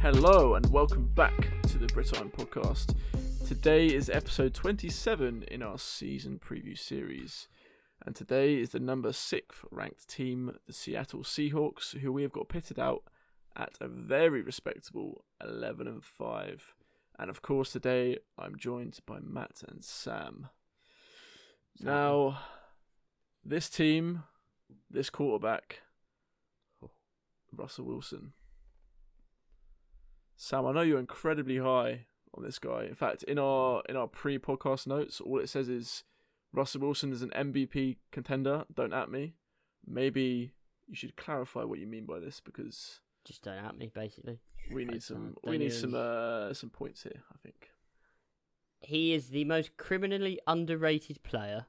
Hello and welcome back to the Brit Iron podcast. Today is episode 27 in our season preview series. And today is the number 6th ranked team, the Seattle Seahawks, who we have got pitted out at a very respectable 11-5. And of course today I'm joined by Matt and Sam. Now, this team, this quarterback, Russell Wilson. Sam, I know you're incredibly high on this guy. In fact, in our pre-podcast notes, all it says is Russell Wilson is an MVP contender. Don't at me. Maybe you should clarify what you mean by this, because just don't at me, basically. We need some points here, I think. He is the most criminally underrated player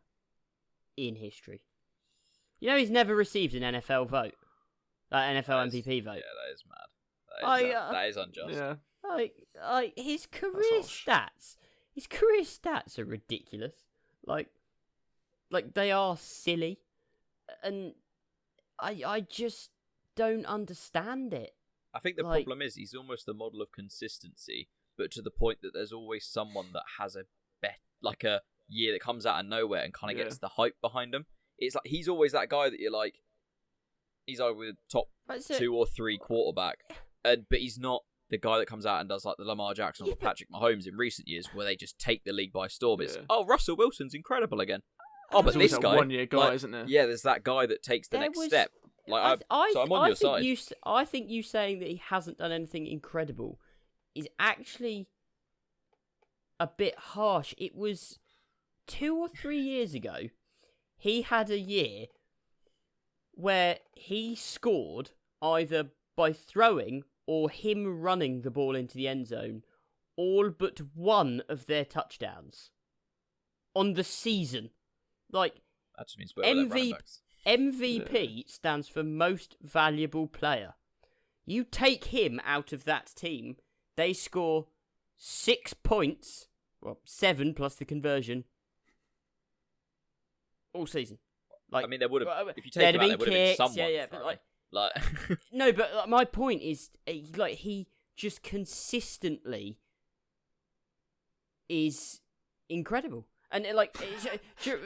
in history. You know, he's never received an NFL vote, NFL MVP vote. Yeah, that is mad. That is unjust. Yeah. Like his career stats are ridiculous. Like they are silly, and I just don't understand it. I think the problem is he's almost the model of consistency, but to the point that there's always someone that has a year that comes out of nowhere and kind of gets the hype behind him. It's like he's always that guy that you're like, he's either top 2 or 3 quarterback, but he's not the guy that comes out and does like the Lamar Jackson or Patrick Mahomes in recent years, where they just take the league by storm. It's Russell Wilson's incredible again. Oh, but this guy, 1 year guy, isn't there? Yeah, there's that guy that takes the next step. So I'm on your side. I think you saying that he hasn't done anything incredible is actually a bit harsh. It was 2 or 3 years ago. He had a year where he scored either by throwing or him running the ball into the end zone all but one of their touchdowns on the season. Like, that just means MVP stands for most valuable player. You take him out of that team, they score 6 points, well, 7 plus the conversion, all season. Like, I mean, there would have, if you take him out, there would have been someone. Yeah, but no, but my point is, he just consistently is incredible. And right, so do you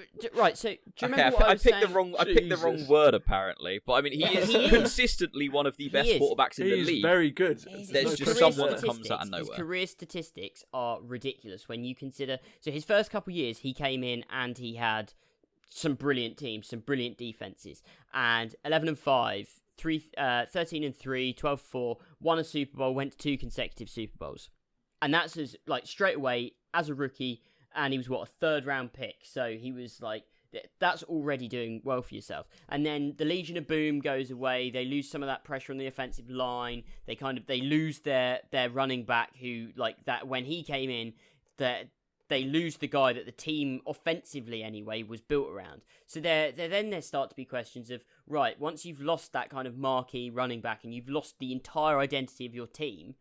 remember what I was saying? I picked the wrong word apparently, but I mean he is consistently one of the best quarterbacks in the league. He's very good. There's just someone that comes out of nowhere. His career statistics are ridiculous when you consider. So his first couple of years, he came in and he had some brilliant teams, some brilliant defenses, and 11-5, 13-3, 12-4, won a Super Bowl, went to 2 consecutive Super Bowls, and that's as straight away as a rookie. And he was, a 3rd round pick. So he was that's already doing well for yourself. And then the Legion of Boom goes away. They lose some of that pressure on the offensive line. They lose their running back who, that when he came in, they lose the guy that the team, offensively anyway, was built around. So there start to be questions of, right, once you've lost that kind of marquee running back and you've lost the entire identity of your team,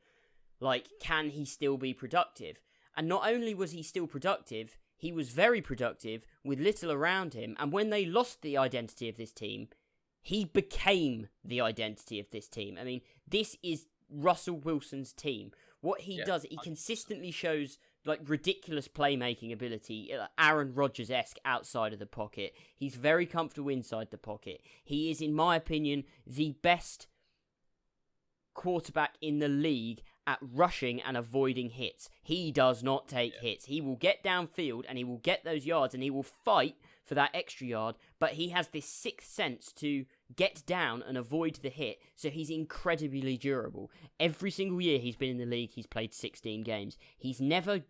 can he still be productive? And not only was he still productive, he was very productive with little around him. And when they lost the identity of this team, he became the identity of this team. I mean, this is Russell Wilson's team. What he does, he consistently shows ridiculous playmaking ability, Aaron Rodgers-esque outside of the pocket. He's very comfortable inside the pocket. He is, in my opinion, the best quarterback in the league at rushing and avoiding hits. He does not take hits. He will get downfield and he will get those yards and he will fight for that extra yard, but he has this sixth sense to get down and avoid the hit, so he's incredibly durable. Every single year he's been in the league, he's played 16 games. He's never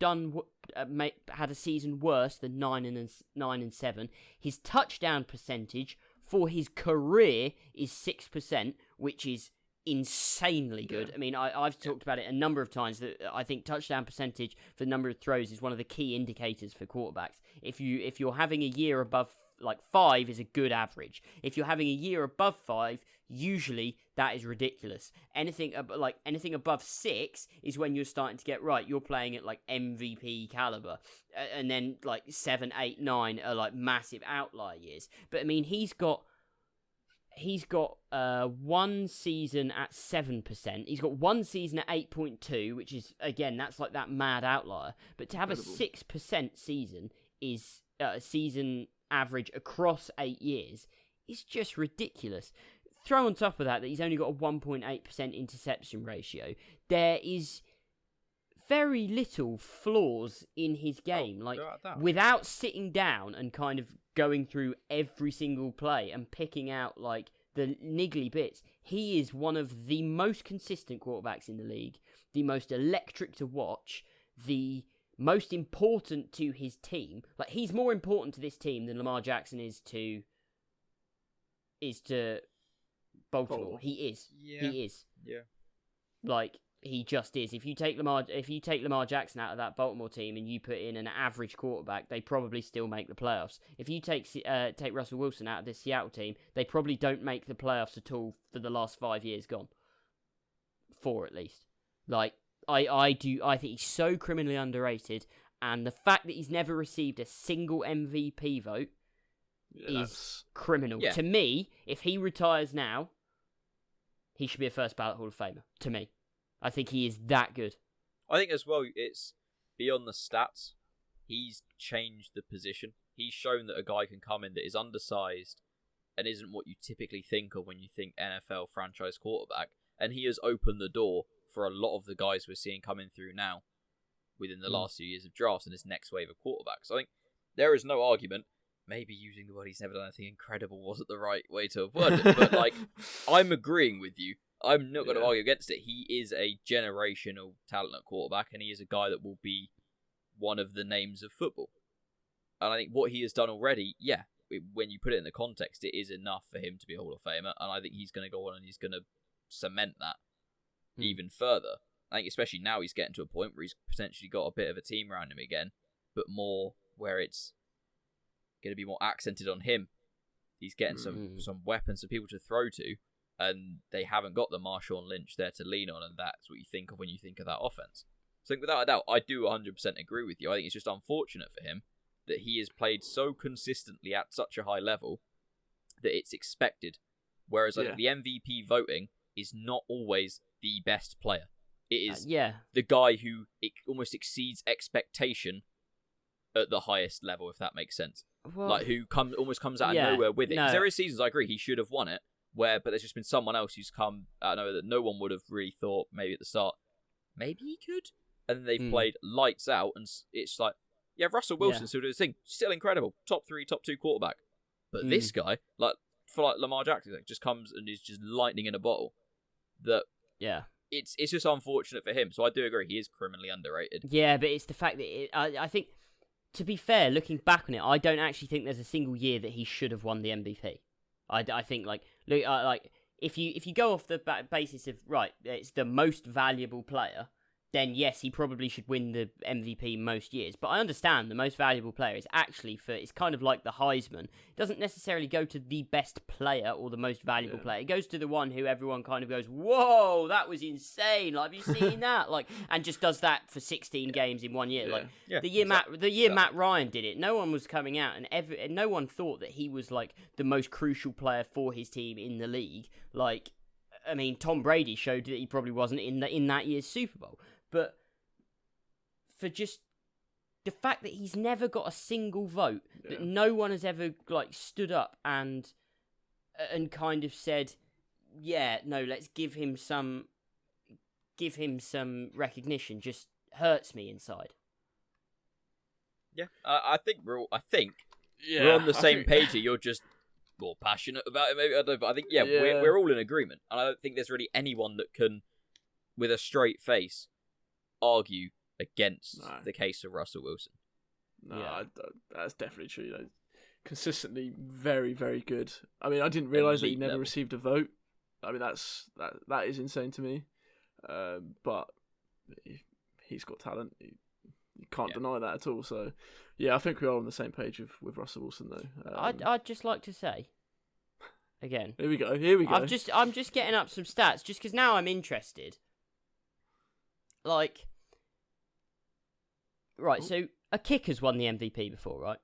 had a season worse than 9-7. His touchdown percentage for his career is 6%, which is insanely good. Yeah. I mean, I've talked about it a number of times that I think touchdown percentage for the number of throws is one of the key indicators for quarterbacks. If you're having a year above 5 is a good average. If you're having a year above 5, usually that is ridiculous. Anything above 6 is when you're starting to get right. You're playing at MVP caliber, and then 7, 8, 9 are massive outlier years. But I mean, he's got he's got one season at 7%. He's got one season at 8.2, which is, again, that's like that mad outlier. But to have Incredible. a 6% season is season average across 8 years is just ridiculous. Throw on top of that he's only got a 1.8% interception ratio. There is very little flaws in his game. Without sitting down and kind of going through every single play and picking out like the niggly bits, he is one of the most consistent quarterbacks in the league, the most electric to watch, the most important to his team. Like, he's more important to this team than Lamar Jackson is to Baltimore. He is. Yeah. He is. Yeah. Like, he just is. If you take Lamar Jackson out of that Baltimore team and you put in an average quarterback, they probably still make the playoffs. If you take Russell Wilson out of this Seattle team, they probably don't make the playoffs at all for the last 5 years gone. 4 at least. Like, I think he's so criminally underrated, and the fact that he's never received a single MVP vote is criminal. Yeah. To me, if he retires now, he should be a first ballot Hall of Famer. To me. I think he is that good. I think as well, it's beyond the stats. He's changed the position. He's shown that a guy can come in that is undersized and isn't what you typically think of when you think NFL franchise quarterback. And he has opened the door for a lot of the guys we're seeing coming through now within the last few years of drafts and this next wave of quarterbacks. I think there is no argument. Maybe using the word he's never done anything incredible wasn't the right way to have worded it, but like, I'm agreeing with you. I'm not going to argue against it. He is a generational talent at quarterback, and he is a guy that will be one of the names of football. And I think what he has done already, when you put it in the context, it is enough for him to be a Hall of Famer, and I think he's going to go on and he's going to cement that even further. I think especially now he's getting to a point where he's potentially got a bit of a team around him again, but more where it's going to be more accented on him. He's getting some weapons for people to throw to, and they haven't got the Marshawn Lynch there to lean on, and that's what you think of when you think of that offense. So without a doubt, I do 100% agree with you. I think it's just unfortunate for him that he has played so consistently at such a high level that it's expected. Whereas I think the MVP voting is not always the best player. It is the guy who almost exceeds expectation at the highest level, if that makes sense. Well, like, who almost comes out of nowhere with it. Because there is seasons, I agree, he should have won it, but there's just been someone else who's come out of nowhere that no one would have really thought maybe at the start, maybe he could. And then they've played lights out, and it's like, Russell Wilson still doing his thing. Still incredible. Top 3, top 2 quarterback. But this guy, for Lamar Jackson, just comes and is just lightning in a bottle. It's just unfortunate for him. So I do agree, he is criminally underrated. Yeah, but it's the fact that I think, to be fair, looking back on it, I don't actually think there's a single year that he should have won the MVP. I think if you go off the basis of it's the most valuable player, then yes, he probably should win the MVP most years. But I understand the most valuable player is actually it's kind of like the Heisman. It doesn't necessarily go to the best player or the most valuable player. It goes to the one who everyone kind of goes, whoa, that was insane. Like, have you seen that? Like, and just does that for 16 games in 1 year. The year Matt Ryan did it, no one was coming out and no one thought that he was like the most crucial player for his team in the league. Like, I mean, Tom Brady showed that he probably wasn't in that year's Super Bowl. But for just the fact that he's never got a single vote, that no one has ever stood up and kind of said, let's give him some recognition, just hurts me inside. Yeah, I think we're on the same page here. You're just more passionate about it, maybe. I don't know, but I think we're all in agreement, and I don't think there's really anyone that can, with a straight face, argue against the case of Russell Wilson. No, that's definitely true. Consistently very, very good. I mean, I didn't realise that he never received a vote. I mean, that is insane to me. But he's got talent. You can't deny that at all. So, I think we are on the same page with Russell Wilson, though. I'd just like to say, again, Here we go. I'm just getting up some stats just because now I'm interested. So a kicker's won the MVP before, right?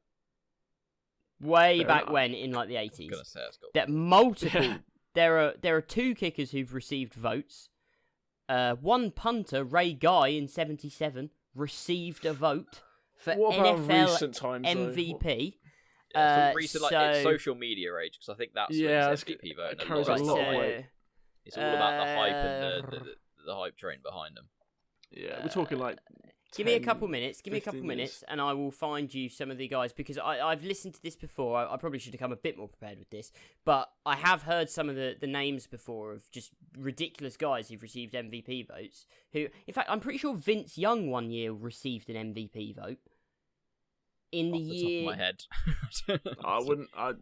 way Fair back enough. when in like the I'm 80s. gonna say it's got. That multiple. Yeah. There are 2 kickers who've received votes. One punter, Ray Guy in '77, received a vote for What about NFL recent times, though? MVP. Yeah, from recent, it's so- social media age, because I think that's Yeah, what it's- MVP voting it a carries lot. a It's lot of all- weight. It's all about the hype and the hype train behind them. Yeah, we're talking like. Give me a 10, couple minutes. Give me a couple 15 minutes, years. and I will find you some of the guys because I've listened to this before. I probably should have come a bit more prepared with this, but I have heard some of the names before of just ridiculous guys who've received MVP votes. Who, in fact, I'm pretty sure Vince Young one year received an MVP vote. In the Off the year, top of my head. I wouldn't. I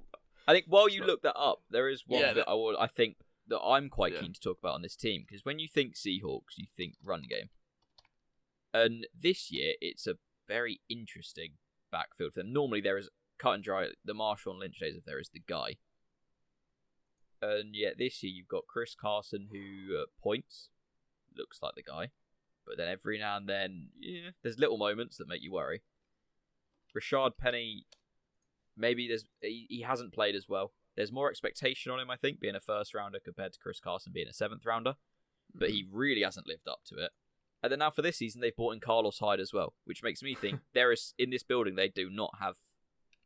think while you look that up, there is one Yeah, that I think that I'm quite Yeah. keen to talk about on this team, because when you think Seahawks, you think run game. And this year, it's a very interesting backfield for them. Normally, there is cut and dry. The Marshawn Lynch days, if there is the guy. And yet this year, you've got Chris Carson, who points, looks like the guy. But then every now and then, there's little moments that make you worry. Rashad Penny, maybe he hasn't played as well. There's more expectation on him, I think, being a first rounder compared to Chris Carson being a 7th rounder. But he really hasn't lived up to it. And then now for this season, they've brought in Carlos Hyde as well, which makes me think in this building, they do not have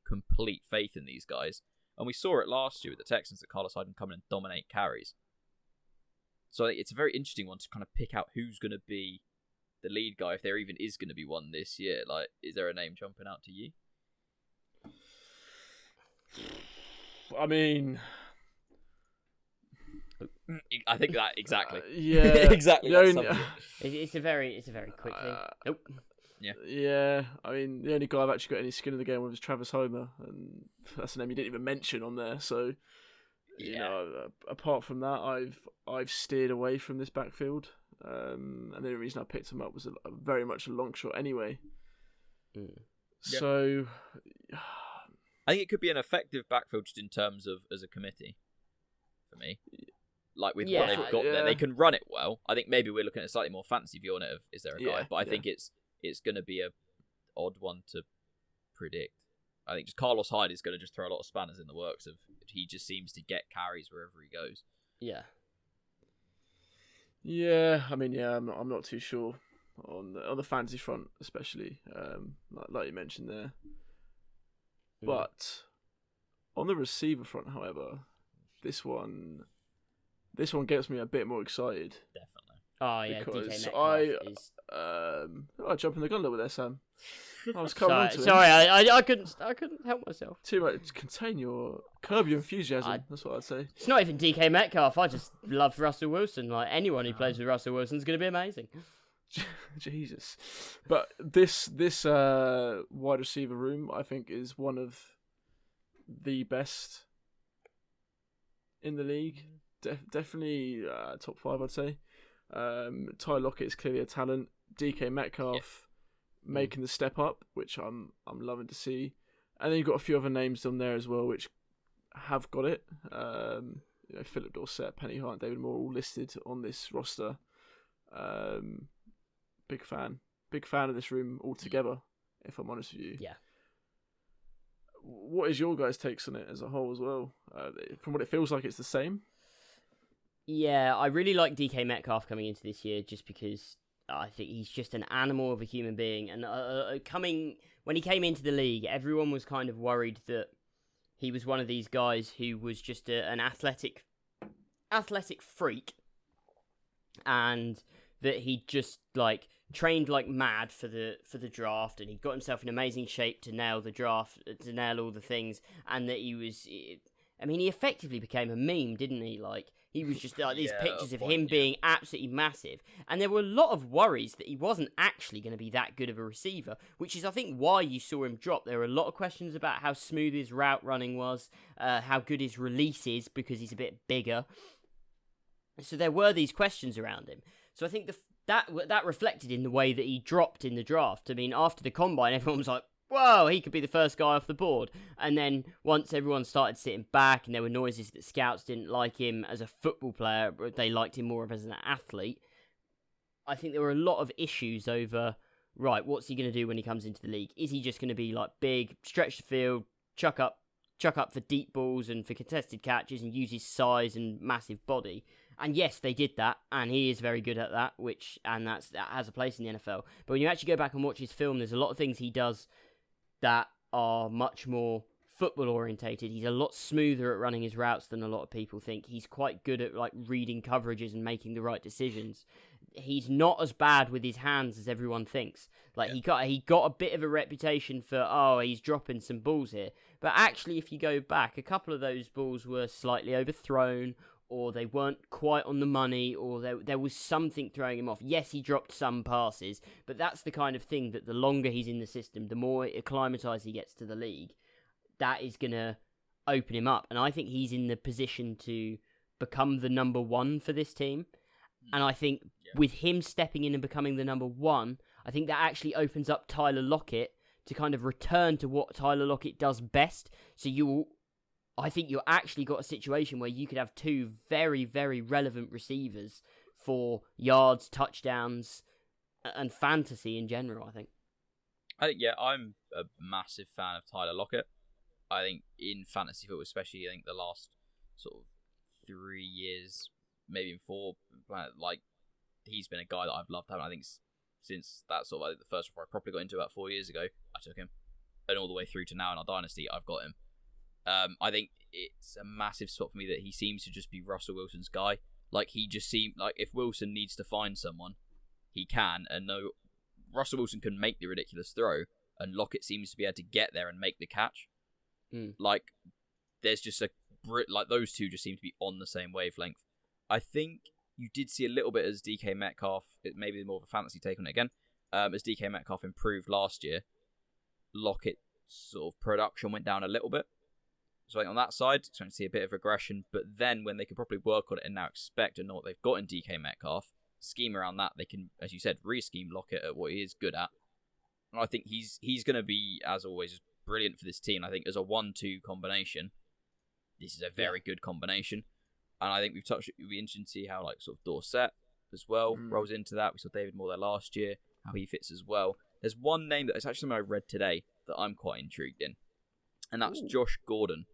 complete faith in these guys. And we saw it last year with the Texans that Carlos Hyde can come in and dominate carries. So I think it's a very interesting one to kind of pick out who's going to be the lead guy, if there even is going to be one this year. Like, is there a name jumping out to you? I mean, I think that exactly. yeah, exactly. the That's only- something. it's a very quick thing. Nope. Yeah, I mean, the only guy I've actually got any skin in the game with is Travis Homer, and that's a name you didn't even mention on there. So, you know, apart from that, I've steered away from this backfield, and the only reason I picked him up was very much a long shot anyway. Mm. Yeah. So, I think it could be an effective backfield just in terms of as a committee, for me. Like with what they've got there, they can run it well. I think maybe we're looking at a slightly more fancy view on it of is there a guy, but I think it's going to be a odd one to predict. I think just Carlos Hyde is going to just throw a lot of spanners in the works of he just seems to get carries wherever he goes. Yeah. yeah, I mean, I'm not too sure on the fantasy front, especially like you mentioned there. But on the receiver front, however, this one gets me a bit more excited. Definitely. Oh yeah, Because DK Metcalf is. I jump in the gun a little bit there, Sam. I was coming on to Sorry, I couldn't help myself. Too much. Curb your enthusiasm. I- That's what I'd say. It's not even DK Metcalf. I just love Russell Wilson. Like anyone who plays with Russell Wilson's going to be amazing. Jesus. But this wide receiver room, I think, is one of the best in the league. Definitely top 5, I'd say. Ty Lockett is clearly a talent. DK Metcalf making the step up, which I'm loving to see. And then you've got a few other names on there as well, which have got it. Philip Dorsett, Penny Hart, David Moore, all listed on this roster. Big fan of this room altogether, if I'm honest with you. Yeah. What is your guys' takes on it as a whole as well? From what it feels like, it's the same. Yeah, I really like DK Metcalf coming into this year just because I think he's just an animal of a human being. And when he came into the league, everyone was kind of worried that he was one of these guys who was just an athletic freak, and that he just like trained like mad for the draft, and he got himself in amazing shape to nail the draft, to nail all the things, and that he was. I mean, he effectively became a meme, didn't he? Like, he was just like these pictures of him being absolutely massive. And there were a lot of worries that he wasn't actually going to be that good of a receiver, which is, I think, why you saw him drop. There were a lot of questions about how smooth his route running was, how good his release is, because he's a bit bigger. So there were these questions around him. So I think that reflected in the way that he dropped in the draft. I mean, after the combine, everyone was like, whoa, he could be the first guy off the board. And then once everyone started sitting back and there were noises that scouts didn't like him as a football player, but they liked him more as an athlete, I think there were a lot of issues over, right, what's he going to do when he comes into the league? Is he just going to be like big, stretch the field, chuck up chuck up for deep balls and for contested catches and use his size and massive body. And yes, they did that, and he is very good at that, that has a place in the NFL. But when you actually go back and watch his film, there's a lot of things he does that are much more football orientated. He's a lot smoother at running his routes than a lot of people think. He's quite good at like reading coverages and making the right decisions. He's not as bad with his hands as everyone thinks. Like he got a bit of a reputation for he's dropping some balls here. But actually, if you go back, a couple of those balls were slightly overthrown, or they weren't quite on the money, or there was something throwing him off. Yes, he dropped some passes, but that's the kind of thing that the longer he's in the system, the more acclimatized he gets to the league, that is going to open him up. And I think he's in the position to become the number one for this team. And I think with him stepping in and becoming the number one, I think that actually opens up Tyler Lockett to kind of return to what Tyler Lockett does best. So I think you've actually got a situation where you could have two very, very relevant receivers for yards, touchdowns, and fantasy in general, I think. I'm a massive fan of Tyler Lockett. I think in fantasy football, especially, I think the last sort of 3 years, maybe 4, like, he's been a guy that I've loved having. I think since that sort of, the first one I properly got into about 4 years ago, I took him. And all the way through to now in our dynasty, I've got him. I think it's a massive spot for me that he seems to just be Russell Wilson's guy. Like, he just seemed like if Wilson needs to find someone, he can. And no, Russell Wilson can make the ridiculous throw, and Lockett seems to be able to get there and make the catch. Like, there's just like those two just seem to be on the same wavelength. I think you did see a little bit as DK Metcalf, it may be more of a fantasy take on it again, as DK Metcalf improved last year, Lockett's sort of production went down a little bit. So I think on that side, expecting to see a bit of regression, but then when they can properly work on it and now expect and know what they've got in DK Metcalf, scheme around that, they can, as you said, re-scheme Lockett at what he is good at. And I think he's going to be, as always, brilliant for this team. I think as a 1-2 combination, this is a very good combination. And I think we've touched, it'll be interesting to see how, like, sort of Dorsett as well rolls into that. We saw David Moore there last year, how he fits as well. There's one name that is actually something I read today that I'm quite intrigued in, and that's Josh Gordon.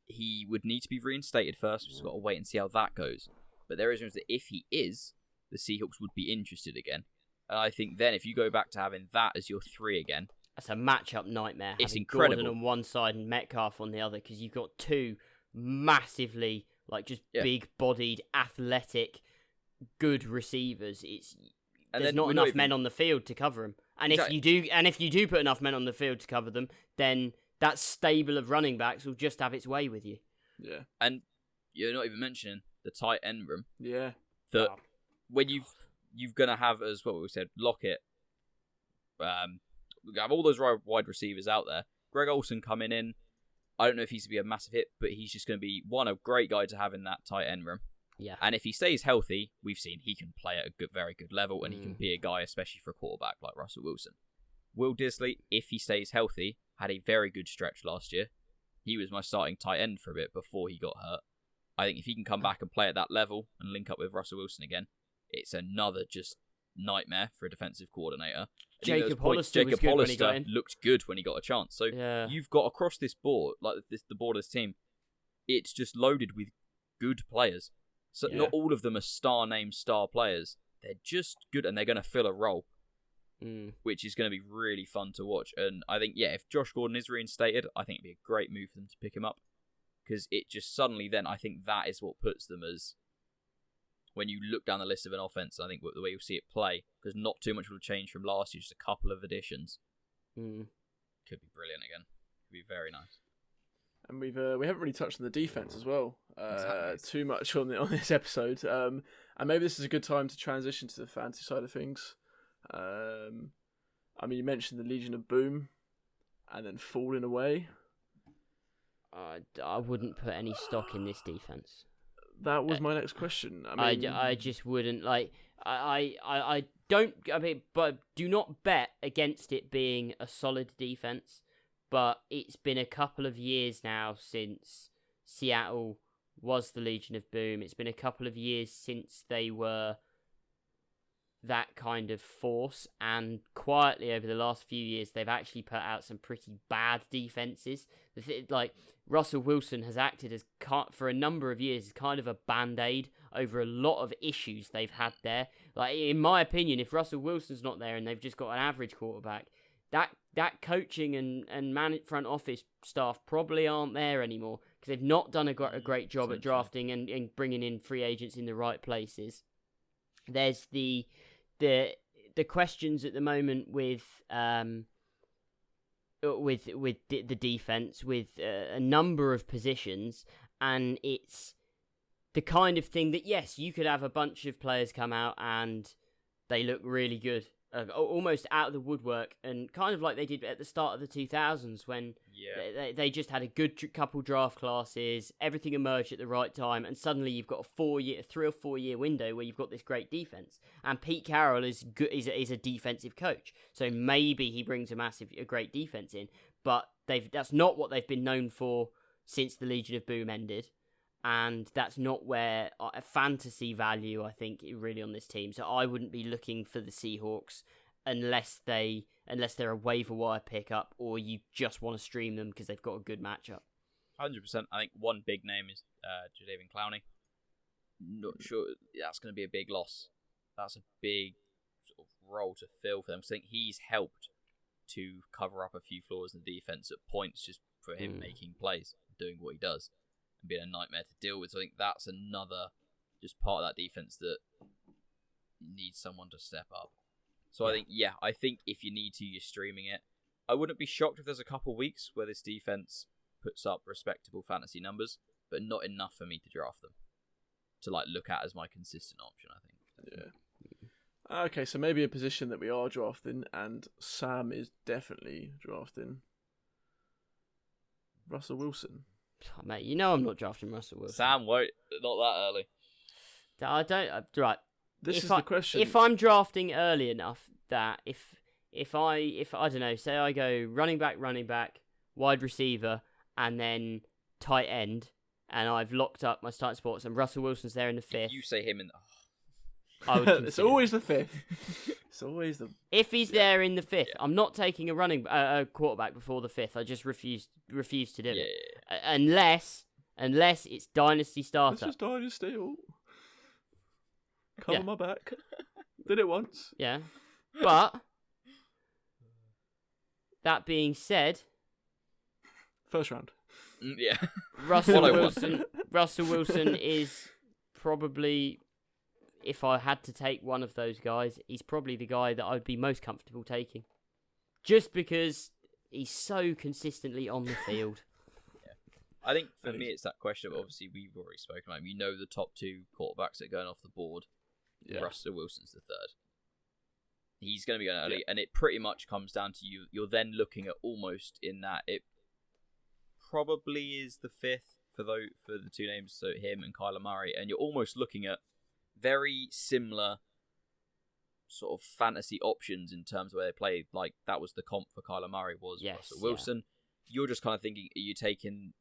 He would need to be reinstated first. We've just got to wait and see how that goes. But there is rumors that if he is, the Seahawks would be interested again. And I think then if you go back to having that as your 3 again, that's a matchup nightmare. It's having incredible. Gordon on one side and Metcalf on the other, because you've got two massively, like, just big-bodied, athletic, good receivers. There's not enough men on the field to cover him. And if you do put enough men on the field to cover them, then that stable of running backs will just have its way with you. Yeah. And you're not even mentioning the tight end room. Yeah. That when you're going to have, as what we said, Lockett, we have all those wide receivers out there. Greg Olsen coming in, I don't know if he's going to be a massive hit, but he's just going to be, a great guy to have in that tight end room. Yeah. And if he stays healthy, we've seen he can play at a very good level, and he can be a guy, especially for a quarterback like Russell Wilson. Will Disley, if he stays healthy, had a very good stretch last year. He was my starting tight end for a bit before he got hurt. I think if he can come back and play at that level and link up with Russell Wilson again, it's another just nightmare for a defensive coordinator. Jacob Hollister looked good when he got a chance. So you've got across this board, like the board of this team, it's just loaded with good players. So not all of them are star players. They're just good, and they're going to fill a role, which is going to be really fun to watch. And I think, if Josh Gordon is reinstated, I think it'd be a great move for them to pick him up, because it just suddenly then, I think that is what puts them as, when you look down the list of an offense, I think the way you'll see it play, because not too much will change from last year, just a couple of additions. Could be brilliant again. Could be very nice. And we haven't really touched on the defense as well too much on this episode. And maybe this is a good time to transition to the fantasy side of things. I mean, you mentioned the Legion of Boom, and then falling away. I wouldn't put any stock in this defense. That was my next question. I just wouldn't like. I don't. I mean, but do not bet against it being a solid defense. But it's been a couple of years now since Seattle was the Legion of Boom. It's been a couple of years since they were that kind of force, and quietly over the last few years they've actually put out some pretty bad defenses. Like Russell Wilson has acted as for a number of years as kind of a band-aid over a lot of issues they've had there. Like, in my opinion, if Russell Wilson's not there and they've just got an average quarterback, that coaching and front office staff probably aren't there anymore, because they've not done a great job at drafting and bringing in free agents in the right places. There's the questions at the moment with the defense, with a number of positions, and it's the kind of thing that, yes, you could have a bunch of players come out and they look really good, almost out of the woodwork, and kind of like they did at the start of the 2000s when they just had a good couple draft classes, everything emerged at the right time, and suddenly you've got a 3 or 4 year window where you've got this great defense. And Pete Carroll is a defensive coach, so maybe he brings a great defense in, but that's not what they've been known for since the Legion of Boom ended. And that's not where a fantasy value, I think, really on this team. So I wouldn't be looking for the Seahawks unless they're a waiver wire pickup, or you just want to stream them because they've got a good matchup. 100%. I think one big name is Jadeveon Clowney. Not sure that's going to be a big loss. That's a big sort of role to fill for them. I think he's helped to cover up a few flaws in the defense at points, just for him making plays, doing what he does, being a nightmare to deal with. So I think that's another just part of that defense that needs someone to step up. So I think if you need to, you're streaming it. I wouldn't be shocked if there's a couple weeks where this defense puts up respectable fantasy numbers, but not enough for me to draft them, to look at as my consistent option, I think. Yeah. Okay, so maybe a position that we are drafting, and Sam is definitely drafting Russell Wilson. Oh, mate, you know I'm not drafting Russell Wilson. Sam won't, not that early. I don't. Right. This is the question. If I'm drafting early enough that if I don't know, say I go running back, wide receiver, and then tight end, and I've locked up my starting spots, and Russell Wilson's there in the fifth. If you say him in, I would it's always the fifth. It's always the. If he's there in the fifth, I'm not taking a quarterback before the fifth. I just refuse to do it. Unless it's dynasty starter. It's just dynasty. Cover my back. Did it once. Yeah. But that being said, first round. Yeah. Russell Wilson is probably, if I had to take one of those guys, he's probably the guy that I'd be most comfortable taking. Just because he's so consistently on the field. I think for me it's that question, but obviously we've already spoken about him. You know the top two quarterbacks that are going off the board. Yeah. Russell Wilson's the third. He's going to be going early, and it pretty much comes down to you. You're then looking at almost in that it probably is the fifth for the two names, so him and Kyler Murray, and you're almost looking at very similar sort of fantasy options in terms of where they play. Like that was the comp for Kyler Murray was Russell Wilson. Yeah. You're just kind of thinking, are you taking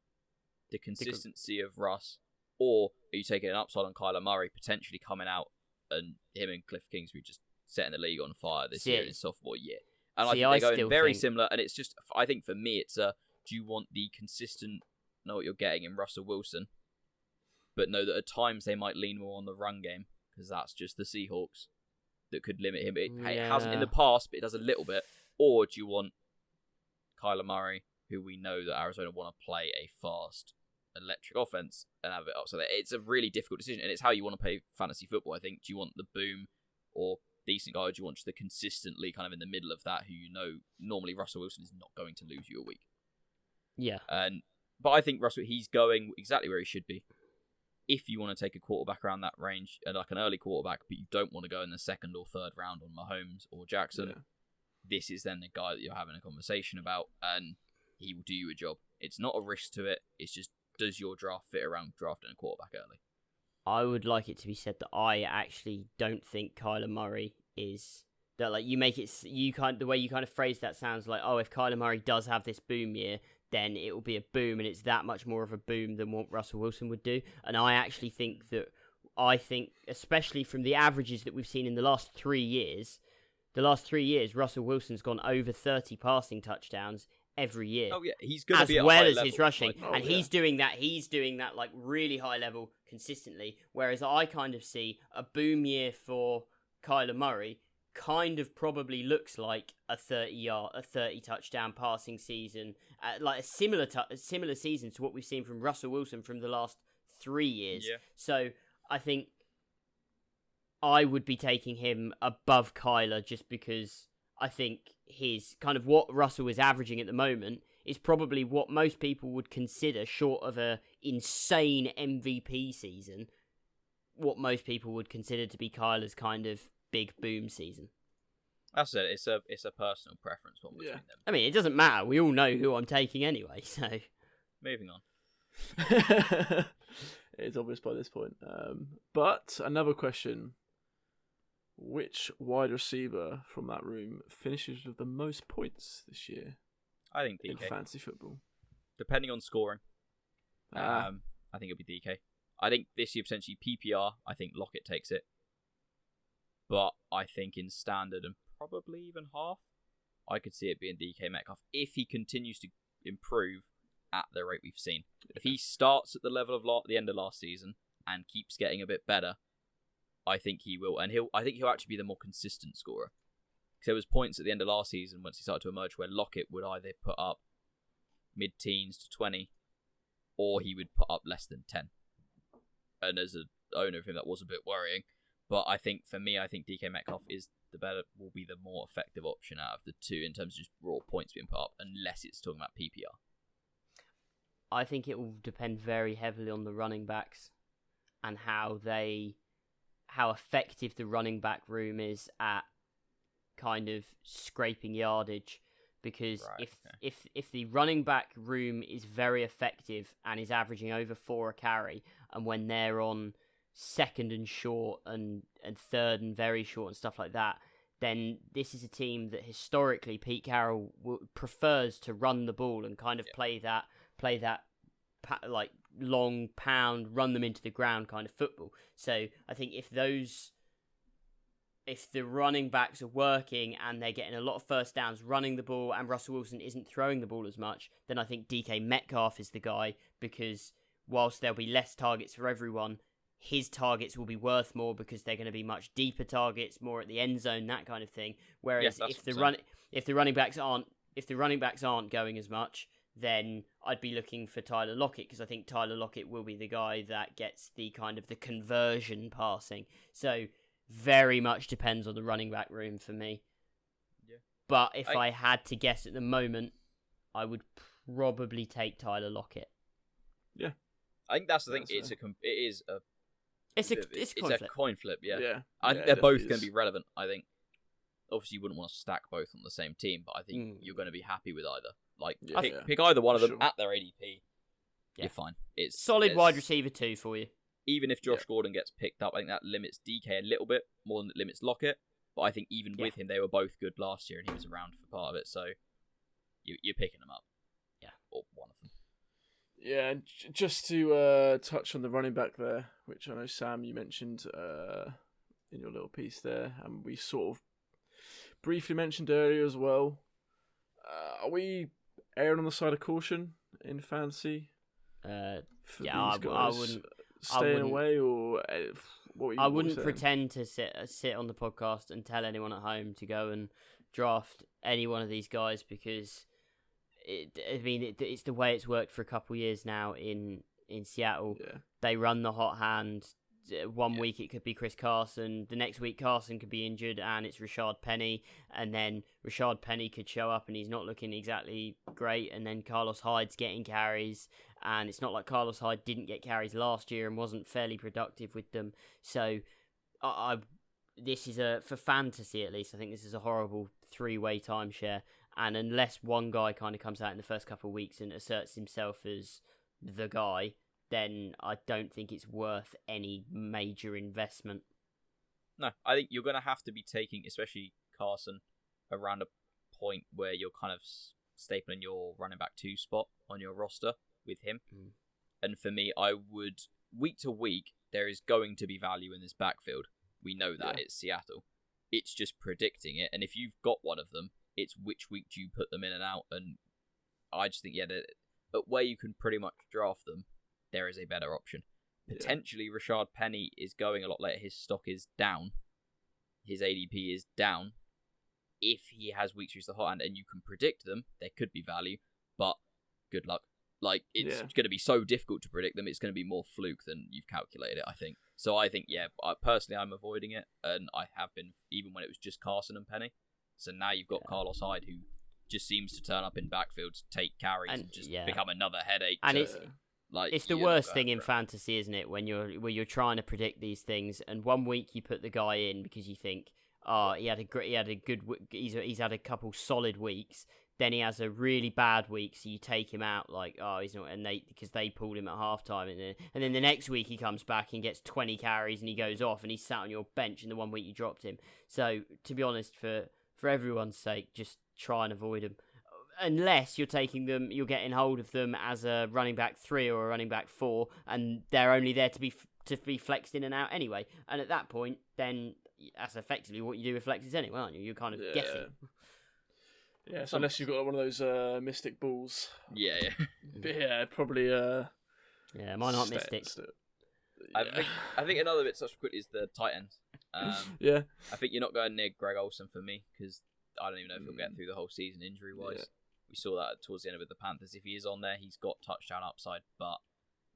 the consistency of Russ, or are you taking an upside on Kyler Murray potentially coming out, and him and Cliff Kingsbury just setting the league on fire this year in his sophomore year? And I think they're going very similar, and it's just, I think for me it's do you want the consistent, know what you're getting in Russell Wilson, but know that at times they might lean more on the run game, because that's just the Seahawks that could limit him. It hasn't in the past, but it does a little bit. Or do you want Kyler Murray, who we know that Arizona want to play a fast, electric offense and have it up? So it's a really difficult decision, and it's how you want to play fantasy football, I think. Do you want the boom or decent guy, or do you want just the consistently kind of in the middle of that, who you know normally Russell Wilson is not going to lose you a week? Yeah. But I think he's going exactly where he should be. If you want to take a quarterback around that range, like an early quarterback, but you don't want to go in the second or third round on Mahomes or Jackson, this is then the guy that you're having a conversation about, and he will do you a job. It's not a risk to it. It's just, does your draft fit around drafting a quarterback early? I would like it to be said that I actually don't think Kyler Murray is that. Like you make it, the way you kind of phrase that sounds like, oh, if Kyler Murray does have this boom year, then it will be a boom, and it's that much more of a boom than what Russell Wilson would do. And I actually think that I think, especially from the averages that we've seen in the last 3 years, Russell Wilson's gone over 30 passing touchdowns every year. Oh yeah, he's going to be as at well a high as level. his rushing, Like, he's doing that. He's doing that like really high level consistently. Whereas I kind of see a boom year for Kyler Murray kind of probably looks like a 30 touchdown passing season, like a similar season to what we've seen from Russell Wilson from the last 3 years. Yeah. So I think I would be taking him above Kyler just because I think his kind of what Russell is averaging at the moment is probably what most people would consider, short of a insane MVP season, what most people would consider to be Kyler's kind of big boom season. That's it. It's a personal preference one between them. I mean, it doesn't matter. We all know who I'm taking anyway, so... Moving on. It's obvious by this point. But another question. Which wide receiver from that room finishes with the most points this year I think DK. in fantasy football? Depending on scoring. I think it'll be DK. I think this year, potentially PPR, I think Lockett takes it. But I think in standard and probably even half, I could see it being DK Metcalf if he continues to improve at the rate we've seen. If he starts at the level of the end of last season and keeps getting a bit better, I think he will. And I think he'll actually be the more consistent scorer. Because there was points at the end of last season, once he started to emerge, where Lockett would either put up mid-teens to 20, or he would put up less than 10. And as an owner of him, that was a bit worrying. But I think, for me, I think DK Metcalf will be the more effective option out of the two in terms of just raw points being put up, unless it's talking about PPR. I think it will depend very heavily on the running backs and how effective the running back room is at kind of scraping yardage. Because if the running back room is very effective and is averaging over 4 a carry, and when they're on second and short and third and very short and stuff like that, then this is a team that historically Pete Carroll prefers to run the ball and kind of play that like long pound, run them into the ground kind of football. So I think if the running backs are working and they're getting a lot of first downs running the ball and Russell Wilson isn't throwing the ball as much, then I think DK Metcalf is the guy, because whilst there'll be less targets for everyone, his targets will be worth more because they're going to be much deeper targets, more at the end zone, that kind of thing. Whereas if the running backs aren't going as much, then I'd be looking for Tyler Lockett, because I think Tyler Lockett will be the guy that gets the kind of the conversion passing. So very much depends on the running back room for me. Yeah. But if I had to guess at the moment, I would probably take Tyler Lockett. Yeah. I think that's the thing. It's a coin flip. Yeah. I think they're both going to be relevant. I think obviously you wouldn't want to stack both on the same team, but I think you're going to be happy with either. Like pick either one of them at their ADP. You're fine. It's solid wide receiver 2 for you. Even if Josh Gordon gets picked up, I think that limits DK a little bit more than it limits Lockett. But I think even with him, they were both good last year, and he was around for part of it. So you're picking them up. Yeah, or one of them. Yeah, and just to touch on the running back there, which I know, Sam, you mentioned in your little piece there, and we sort of briefly mentioned earlier as well. Are we erring on the side of caution in fantasy? I wouldn't. Staying away, or what? I wouldn't pretend to sit on the podcast and tell anyone at home to go and draft any one of these guys, because it's the way it's worked for a couple of years now in Seattle. Yeah. They run the hot hand. One week it could be Chris Carson, the next week Carson could be injured and it's Rashad Penny, and then Rashad Penny could show up and he's not looking exactly great, and then Carlos Hyde's getting carries, and it's not like Carlos Hyde didn't get carries last year and wasn't fairly productive with them. So this is for fantasy at least, I think this is a horrible 3-way timeshare, and unless one guy kind of comes out in the first couple of weeks and asserts himself as the guy, then I don't think it's worth any major investment. No, I think you're going to have to be taking, especially Carson, around a point where you're kind of stapling your running back 2 spot on your roster with him. And for me, I would, week to week, there is going to be value in this backfield. We know that it's Seattle. It's just predicting it. And if you've got one of them, it's which week do you put them in and out. And I just think, but where you can pretty much draft them, there is a better option. Potentially, Rashad Penny is going a lot later. His stock is down. His ADP is down. If he has weeks who's the hot hand and you can predict them, there could be value. But good luck. Like, it's going to be so difficult to predict them. It's going to be more fluke than you've calculated it, I think. So I think, personally, I'm avoiding it. And I have been, even when it was just Carson and Penny. So now you've got Carlos Hyde, who just seems to turn up in backfields, take carries, and just become another headache. And it's the worst thing in fantasy, isn't it? When you're trying to predict these things, and one week you put the guy in because you think, he's had a couple solid weeks. Then he has a really bad week, so you take him out like, he's not, because they pulled him at halftime, and then the next week he comes back and gets 20 carries and he goes off and he's sat on your bench, and the one week you dropped him. So to be honest, for everyone's sake, just try and avoid them. Unless you're taking them, you're getting hold of them as a running back 3 or a running back 4, and they're only there to be flexed in and out anyway. And at that point, then that's effectively what you do with flexes anyway, aren't you? You're kind of guessing. Yeah, so unless you've got one of those mystic balls. Yeah. But probably. Mine aren't mystic. I think another bit such quickly is the tight ends. I think you're not going near Greg Olsen for me because I don't even know if he'll get through the whole season injury-wise. Yeah. We saw that towards the end with the Panthers. If he is on there, he's got touchdown upside, but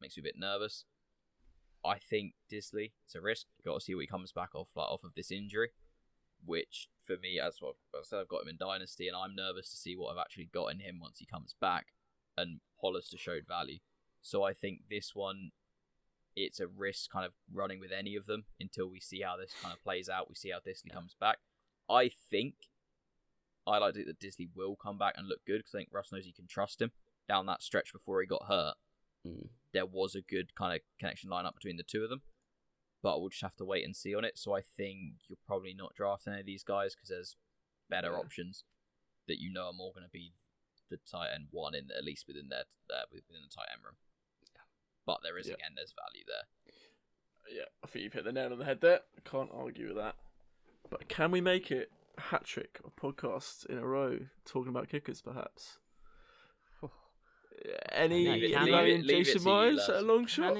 makes me a bit nervous. I think Disley, it's a risk. You've got to see what he comes back off of this injury, which for me, as well, I said, I've got him in Dynasty, and I'm nervous to see what I've actually got in him once he comes back, and Hollister showed value. So I think this one, it's a risk kind of running with any of them until we see how this kind of plays out. We see how Disley comes back. I like to think that Disley will come back and look good because I think Russ knows he can trust him. Down that stretch before he got hurt, there was a good kind of connection line up between the two of them. But we'll just have to wait and see on it. So I think you're probably not drafting any of these guys because there's better options that you know are more going to be the tight end one in at least within the tight end room. But there's value there. Yeah, I think you've hit the nail on the head there. I can't argue with that. But can we make it a hat trick of podcasts in a row talking about kickers, perhaps? Any Jason Myers at a long shot?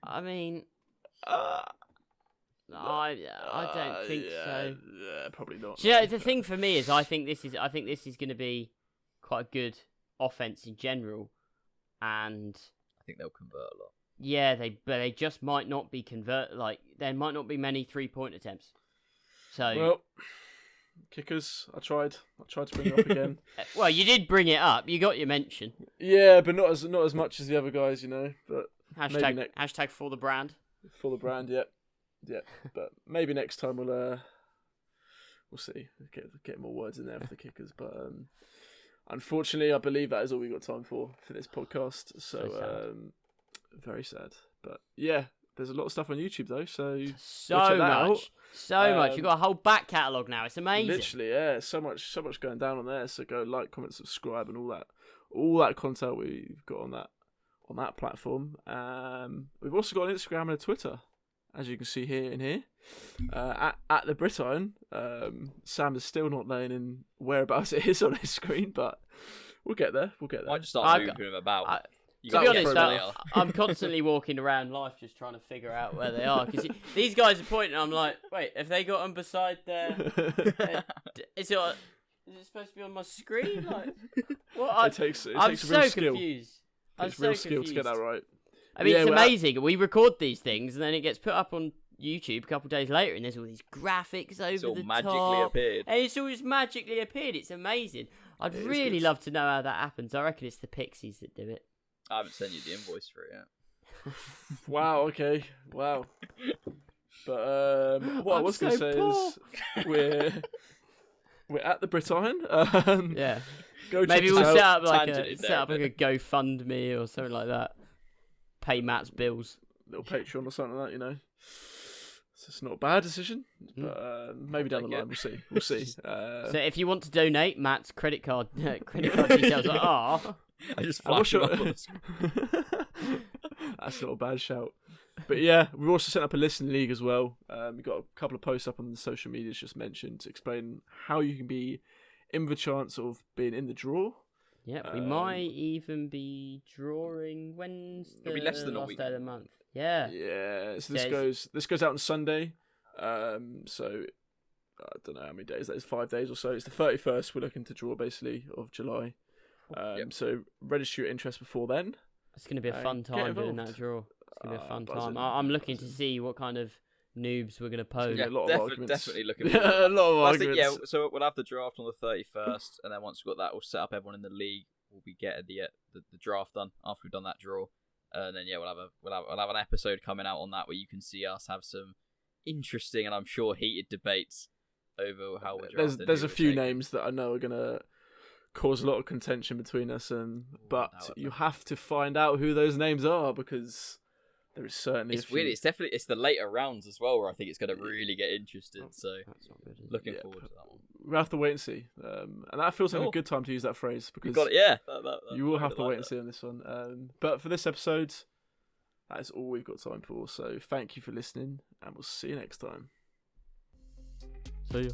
I mean, I don't think so. Yeah, probably not. Yeah, the thing for me is I think this is going to be quite a good offense in general, and I think they'll convert a lot. Yeah, they just might not be there might not be many 3-point attempts. So well, kickers, I tried to bring it up again. Well, you did bring it up. You got your mention. Yeah, but not as much as the other guys, you know. But hashtag for the brand. For the brand, yeah. But maybe next time we'll see. Get more words in there for the kickers. But unfortunately, I believe that is all we got time for this podcast. So very sad. But yeah, there's a lot of stuff on YouTube though. So much. You've got a whole back catalogue now. It's amazing. Literally, yeah. So much going down on there. So go like, comment, subscribe, and all that content we've got on that platform. We've also got an Instagram and a Twitter, as you can see here and here. At the Brit Iron. Sam is still not laying in whereabouts it is on his screen, but we'll get there. I just start moving him about. To be honest, I'm constantly walking around life just trying to figure out where they are. Because these guys are pointing, I'm like, wait, have they got them beside their... Is it supposed to be on my screen? Like, what? It takes I'm real so skill. Confused. It's real skill to get that right. I mean, it's amazing. We record these things and then it gets put up on YouTube a couple of days later and there's all these graphics over the top. Magically appeared. And it's all just magically appeared. It's amazing. I'd really love to know how that happens. I reckon it's the Pixies that do it. I haven't sent you the invoice for it yet. Wow, okay. Wow. But what I was going to say is we're at the Brit Iron. Yeah. Go Maybe check we'll us out. set up like a GoFundMe or something like that. Pay Matt's bills. Little Patreon or something like that, you know. So it's not a bad decision, but maybe down the line we'll see. So if you want to donate, Matt's credit card details are. I just flashed it up on the screen. That's not a bad shout. But yeah, we've also set up a listening league as well. We've got a couple of posts up on the social medias just mentioned to explain how you can be in the chance of being in the draw. Yeah, we might even be drawing. When's the It'll be less than a last week. day of the month? Yeah. Yeah, so Says- this goes out on Sunday. So I don't know how many days that is, 5 days or so. It's the 31st we're looking to draw basically of July. So register your interest before then. It's going to be a fun Get time doing involved. that draw. It's going to be a fun buzzing, time. I'm looking to see what kind of noobs we're going to pose. Yeah, a lot of arguments. Definitely looking Yeah, forward. a lot of Well, I think, arguments. yeah, so we'll have the draft on the 31st, and then once we've got that, we'll set up everyone in the league. We'll be getting the draft done after we've done that draw, and then yeah, we'll have an episode coming out on that where you can see us have some interesting and I'm sure heated debates over how we're drafting. There's a few names that I know are gonna cause a lot of contention between us, but you have to find out who those names are because there is certainly. It's weird. It's the later rounds as well where I think it's going to really get interesting. So That's not good, is it? looking forward to that one. We'll have to wait and see, and that feels like a good time to use that phrase because Got it, yeah. you will have to wait and see on this one. But for this episode, that is all we've got time for. So thank you for listening, and we'll see you next time. See ya.